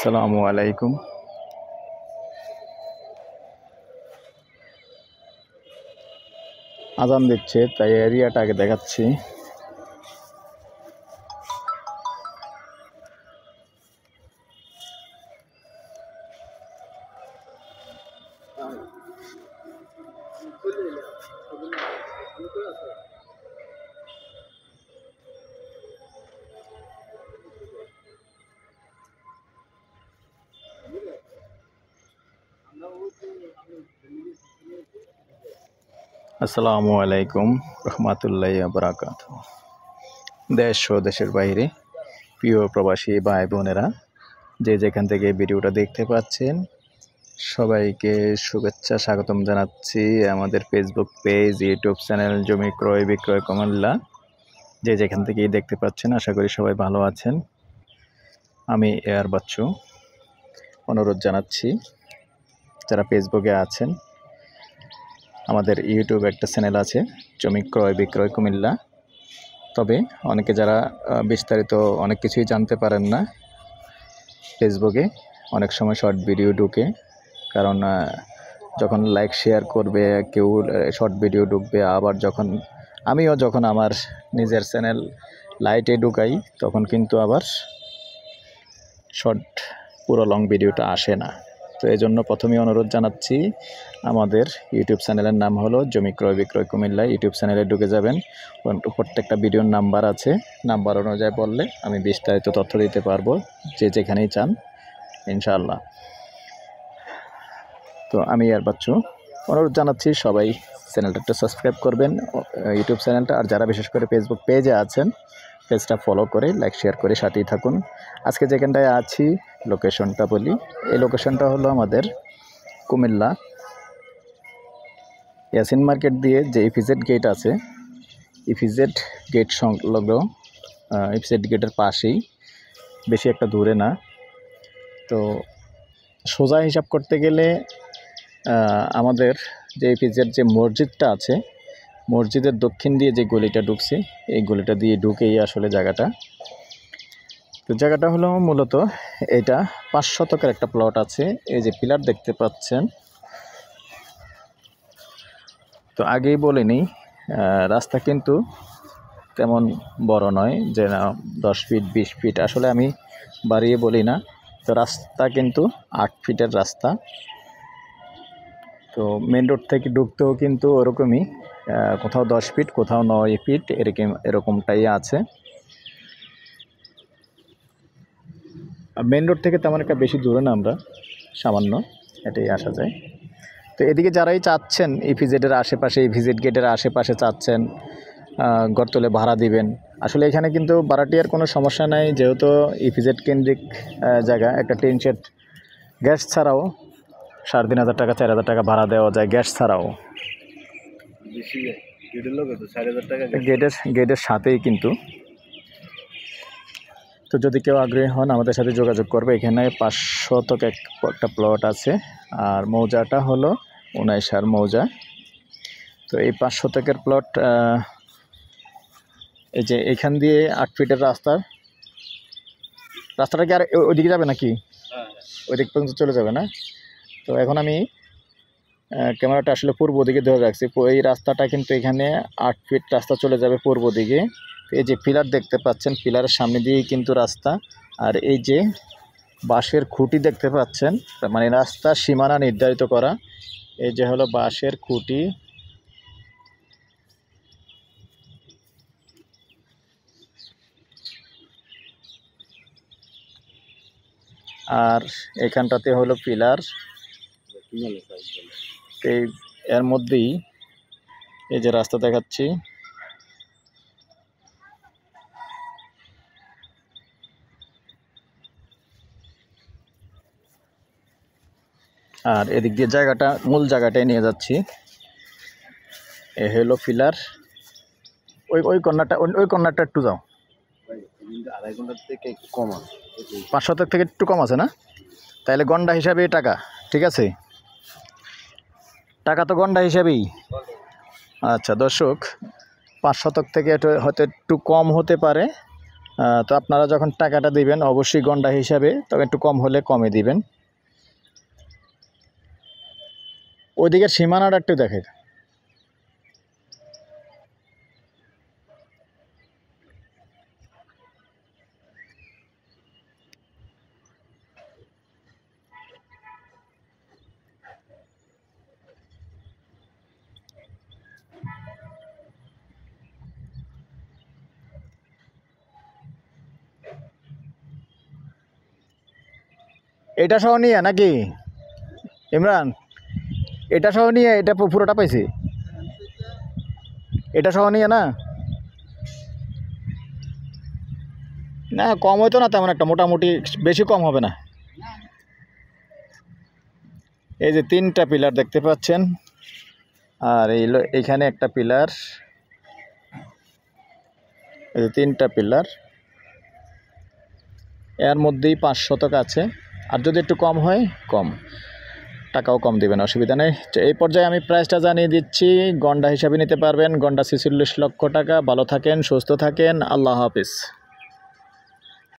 আসসালামু আলাইকুম। আজান দিচ্ছে তাই এরিয়াটা আগে দেখাচ্ছি। আসসালামু আলাইকুম রহমতুল্লাহি ওয়া বারাকাতুহু। দেশ ও দেশের বাইরে প্রিয় প্রবাসী ভাই বোনেরা, যে যেখান থেকে ভিডিওটা দেখতে পাচ্ছেন সবাইকে শুভেচ্ছা স্বাগতম জানাচ্ছি আমাদের ফেসবুক পেজ, ইউটিউব চ্যানেল জমি ক্রয় বিক্রয় কুমিল্লা। যে যেখান থেকেই দেখতে পাচ্ছেন আশা করি সবাই ভালো আছেন। আমি এয়ার বাচ্চু অনুরোধ জানাচ্ছি যারা ফেসবুকে আছেন, আমাদের ইউটিউবে একটা চ্যানেল আছে জমি ক্রয় বিক্রয় কুমিল্লা। তবে অনেকে যারা বিস্তারিত অনেক কিছুই জানতে পারেন না, ফেসবুকে অনেক সময় শর্ট ভিডিও ঢুকে, কারণ যখন লাইক শেয়ার করবে কেউ শর্ট ভিডিও ঢুকবে, আবার আমিও যখন আমার নিজের চ্যানেল লাইটে ঢুকাই তখন কিন্তু আবার শর্ট পুরো লং ভিডিওটা আসে না। তো এই জন্য প্রথমেই অনুরোধ জানাচ্ছি, আমাদের ইউটিউব চ্যানেলের নাম হলো জমি ক্রয় বিক্রয় কুমিল্লা। ইউটিউব চ্যানেলে ঢুকে যাবেন, প্রত্যেকটা ভিডিওর নাম্বার আছে, নাম্বার অনুযায়ী বললে আমি বিস্তারিত তথ্য দিতে পারবো যে যেখানেই চান ইনশাআল্লাহ। তো আমি এয়ার বাচ্চু অনুরোধ জানাচ্ছি সবাই চ্যানেলটা একটু সাবস্ক্রাইব করবেন, ইউটিউব চ্যানেলটা। আর যারা বিশেষ করে ফেসবুক পেজে আছেন পেজটা ফলো করে লাইক শেয়ার করে সাথেই থাকুন। আজকে যেখানটায় আছি লোকেশনটা বলি। এই লোকেশনটা হলো আমাদের কুমিল্লা ইয়াসিন মার্কেট দিয়ে যে ইপিজেড গেট আছে, ইপিজেড গেট সংলগ্ন, ইপিজেড গেটের পাশেই, বেশি একটা দূরে না। তো সোজা হিসাব করতে গেলে আমাদের যে ইপিজেড যে মসজিদটা আছে, মসজিদের দক্ষিণ দিয়ে যে গলিটা ঢুকছে, এই গলিটা দিয়ে ঢুকেই আসলে জায়গাটা। তো জায়গাটা হলো মূলত এটা 5 শতকের একটা প্লট আছে। এই যে পিলার দেখতে পাচ্ছেন। তো আগেই বলে নিই, রাস্তা কিন্তু তেমন বড় নয় যে না 10 ফিট 20 ফিট, আসলে আমি বাড়িয়ে বলি না। তো রাস্তা কিন্তু 8 ফিটের রাস্তা। তো মেন রোড থেকে ঢুকতেও কিন্তু ওরকমই, কোথাও 10 ফিট কোথাও 9 ফিট এরকমটাই আছে। মেন রোড থেকে তেমন একটা বেশি দূরে না, আমরা সামান্য এটাই আসা যায়। তো এদিকে যারাই চাচ্ছেন ইপিজেডের আশেপাশে, ইপিজেড গেটের আশেপাশে চাচ্ছেন ঘর তুলে ভাড়া দিবেন, আসলে এখানে কিন্তু ভাড়াটিয়ার কোনো সমস্যা নাই, যেহেতু ইপিজেড কেন্দ্রিক জায়গা। একটা টিন শেড গ্যাস ছাড়াও 3,500 টাকা 4,000 টাকা ভাড়া দেওয়া যায়, গ্যাস ছাড়াও। গেটের সাথেই কিন্তু। তো যদি কেউ আগ্রহী হন আমাদের সাথে যোগাযোগ করবে। এখানে 5 শতক একটা প্লট আছে, আর মৌজাটা হলো 19 মৌজা। তো এই 5 শতকের প্লট, এই যে এখান দিয়ে 8 ফিটের রাস্তাটা কি আর ওইদিকে যাবে নাকি? ওই দিক পর্যন্ত চলে যাবে না? তো এখন আমি ক্যামেরাটা আসলে পূর্ব দিকে ধরে রাখছি। এই রাস্তাটা কিন্তু এখানে 8 ফিট রাস্তা চলে যাবে পূর্ব দিকে। এই যে পিলার দেখতে পাচ্ছেন, পিলারের সামনে দিয়েই কিন্তু রাস্তা। আর এই যে বাঁশের খুঁটি দেখতে পাচ্ছেন, মানে রাস্তার সীমানা নির্ধারিত করা। এই যে হলো বাঁশের খুঁটি। আর এখানটাতে হলো পিলার। এর মধ্যেই এই যে রাস্তা দেখাচ্ছি, আর এদিক দিয়ে মূল জায়গাটায় নিয়ে যাচ্ছি। এ হলো পিলার। ওই কর্নারটা একটু যাও, 5 শতক থেকে একটু কম আছে না? তাহলে গন্ডা হিসাবে টাকা ঠিক আছে, টাকা তো গন্ডা হিসাবেই। আচ্ছা দর্শক, 5 শতক থেকে হয়তো একটু কম হতে পারে, তো আপনারা যখন টাকাটা দিবেন অবশ্যই গন্ডা হিসাবে, তবে একটু কম হলে কমে দিবেন। ওইদিকের সীমানাটা একটু দেখে। এটা সহ নিয়ে নাকি ইমরান? এটা সহ নিয়ে, এটা পুরোটা পাইছি, এটা সহ নিয়ে না? না কম হইতো না তেমন একটা, মোটামুটি বেশি কম হবে না। এই যে 3টা পিলার দেখতে পাচ্ছেন, আর এইখানে একটা পিলার, এই যে 3টা পিলার, এর মধ্যেই 5 শতক আছে। আর যদি একটু কম হয়, কম টাকাও কম দিবেন, অসুবিধা নেই। এই পর্যায়ে আমি প্রাইসটা জানিয়ে দিচ্ছি, গন্ডা হিসাবে নিতে পারবেন। গন্ডা 46 লক্ষ টাকা। ভালো থাকেন, সুস্থ থাকেন, আল্লাহ হাফিজ।